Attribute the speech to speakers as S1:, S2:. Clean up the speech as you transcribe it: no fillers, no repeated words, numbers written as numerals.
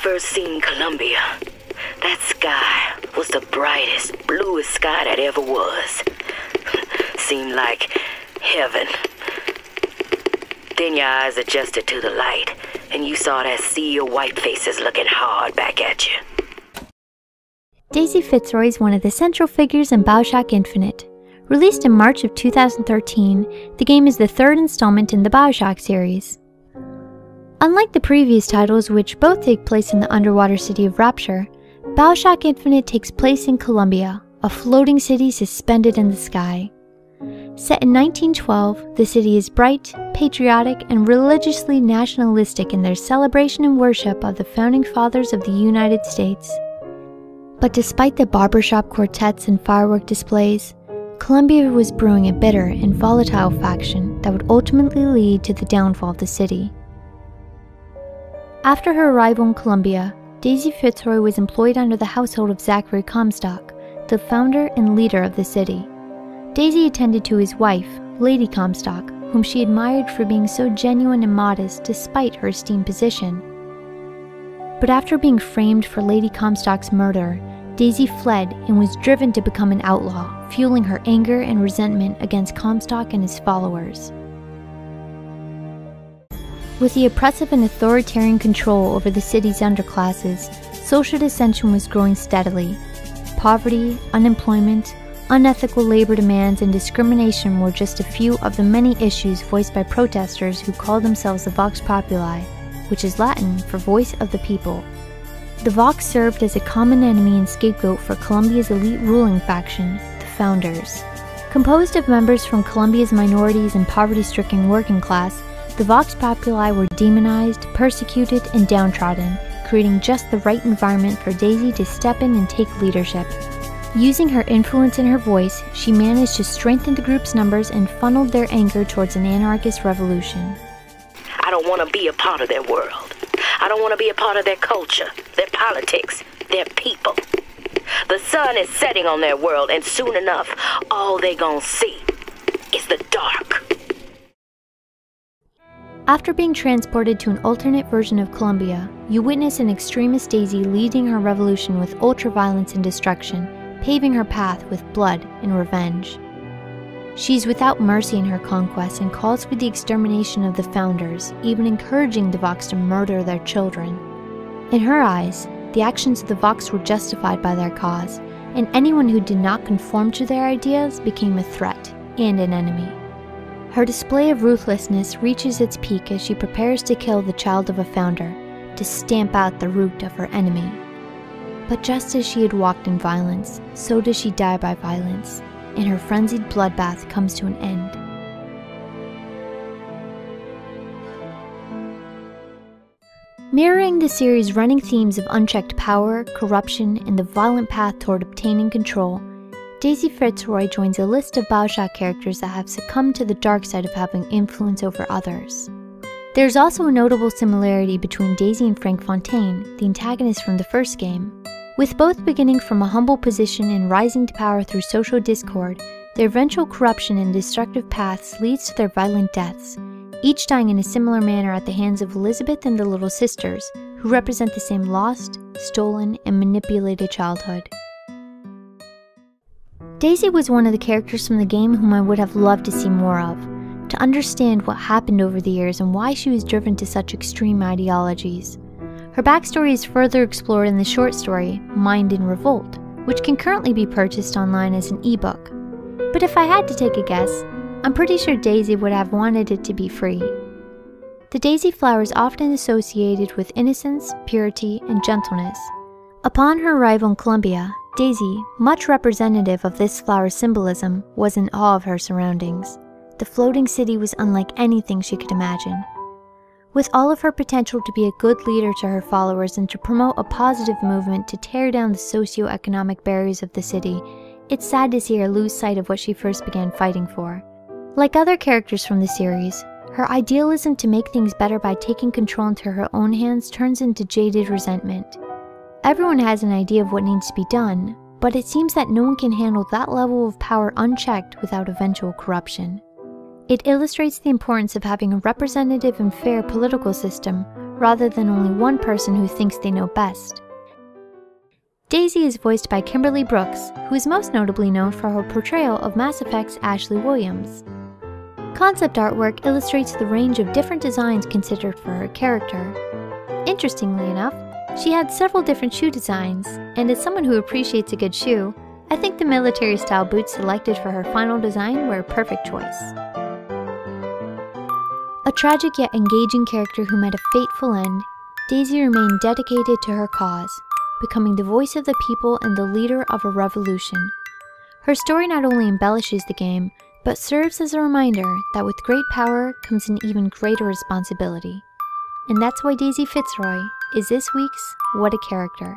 S1: first seen Columbia, that sky was the brightest, bluest sky that ever was. Seemed like heaven. Then your eyes adjusted to the light, and you saw that sea of white faces looking hard back at you.
S2: Daisy Fitzroy is one of the central figures in BioShock Infinite. Released in March of 2013, the game is the third installment in the BioShock series. Unlike the previous titles, which both take place in the underwater city of Rapture, BioShock Infinite takes place in Columbia, a floating city suspended in the sky. Set in 1912, the city is bright, patriotic, and religiously nationalistic in their celebration and worship of the founding fathers of the United States. But despite the barbershop quartets and firework displays, Columbia was brewing a bitter and volatile faction that would ultimately lead to the downfall of the city. After her arrival in Columbia, Daisy Fitzroy was employed under the household of Zachary Comstock, the founder and leader of the city. Daisy attended to his wife, Lady Comstock, whom she admired for being so genuine and modest despite her esteemed position. But after being framed for Lady Comstock's murder, Daisy fled and was driven to become an outlaw, fueling her anger and resentment against Comstock and his followers. With the oppressive and authoritarian control over the city's underclasses, social dissension was growing steadily. Poverty, unemployment, unethical labor demands, and discrimination were just a few of the many issues voiced by protesters who called themselves the Vox Populi, which is Latin for Voice of the People. The Vox served as a common enemy and scapegoat for Columbia's elite ruling faction, the Founders. Composed of members from Columbia's minorities and poverty-stricken working class, the Vox Populi were demonized, persecuted, and downtrodden, creating just the right environment for Daisy to step in and take leadership. Using her influence and her voice, she managed to strengthen the group's numbers and funneled their anger towards an anarchist revolution.
S1: I don't want to be a part of their world. I don't want to be a part of their culture, their politics, their people. The sun is setting on their world, and soon enough, all they gonna see is the dark.
S2: After being transported to an alternate version of Columbia, you witness an extremist Daisy leading her revolution with ultra-violence and destruction, paving her path with blood and revenge. She's without mercy in her conquest and calls for the extermination of the Founders, even encouraging the Vox to murder their children. In her eyes, the actions of the Vox were justified by their cause, and anyone who did not conform to their ideas became a threat and an enemy. Her display of ruthlessness reaches its peak as she prepares to kill the child of a Founder, to stamp out the root of her enemy. But just as she had walked in violence, so does she die by violence, and her frenzied bloodbath comes to an end. Mirroring the series' running themes of unchecked power, corruption, and the violent path toward obtaining control, Daisy Fitzroy joins a list of BioShock characters that have succumbed to the dark side of having influence over others. There's also a notable similarity between Daisy and Frank Fontaine, the antagonist from the first game. With both beginning from a humble position and rising to power through social discord, their eventual corruption and destructive paths leads to their violent deaths, each dying in a similar manner at the hands of Elizabeth and the Little Sisters, who represent the same lost, stolen, and manipulated childhood. Daisy was one of the characters from the game whom I would have loved to see more of, to understand what happened over the years and why she was driven to such extreme ideologies. Her backstory is further explored in the short story, Mind in Revolt, which can currently be purchased online as an ebook. But if I had to take a guess, I'm pretty sure Daisy would have wanted it to be free. The daisy flower is often associated with innocence, purity, and gentleness. Upon her arrival in Columbia, Daisy, much representative of this flower's symbolism, was in awe of her surroundings. The floating city was unlike anything she could imagine. With all of her potential to be a good leader to her followers and to promote a positive movement to tear down the socio-economic barriers of the city, it's sad to see her lose sight of what she first began fighting for. Like other characters from the series, her idealism to make things better by taking control into her own hands turns into jaded resentment. Everyone has an idea of what needs to be done, but it seems that no one can handle that level of power unchecked without eventual corruption. It illustrates the importance of having a representative and fair political system, rather than only one person who thinks they know best. Daisy is voiced by Kimberly Brooks, who is most notably known for her portrayal of Mass Effect's Ashley Williams. Concept artwork illustrates the range of different designs considered for her character. Interestingly enough, she had several different shoe designs, and as someone who appreciates a good shoe, I think the military-style boots selected for her final design were a perfect choice. A tragic yet engaging character who met a fateful end, Daisy remained dedicated to her cause, becoming the voice of the people and the leader of a revolution. Her story not only embellishes the game, but serves as a reminder that with great power comes an even greater responsibility. And that's why Daisy Fitzroy is this week's What a Character.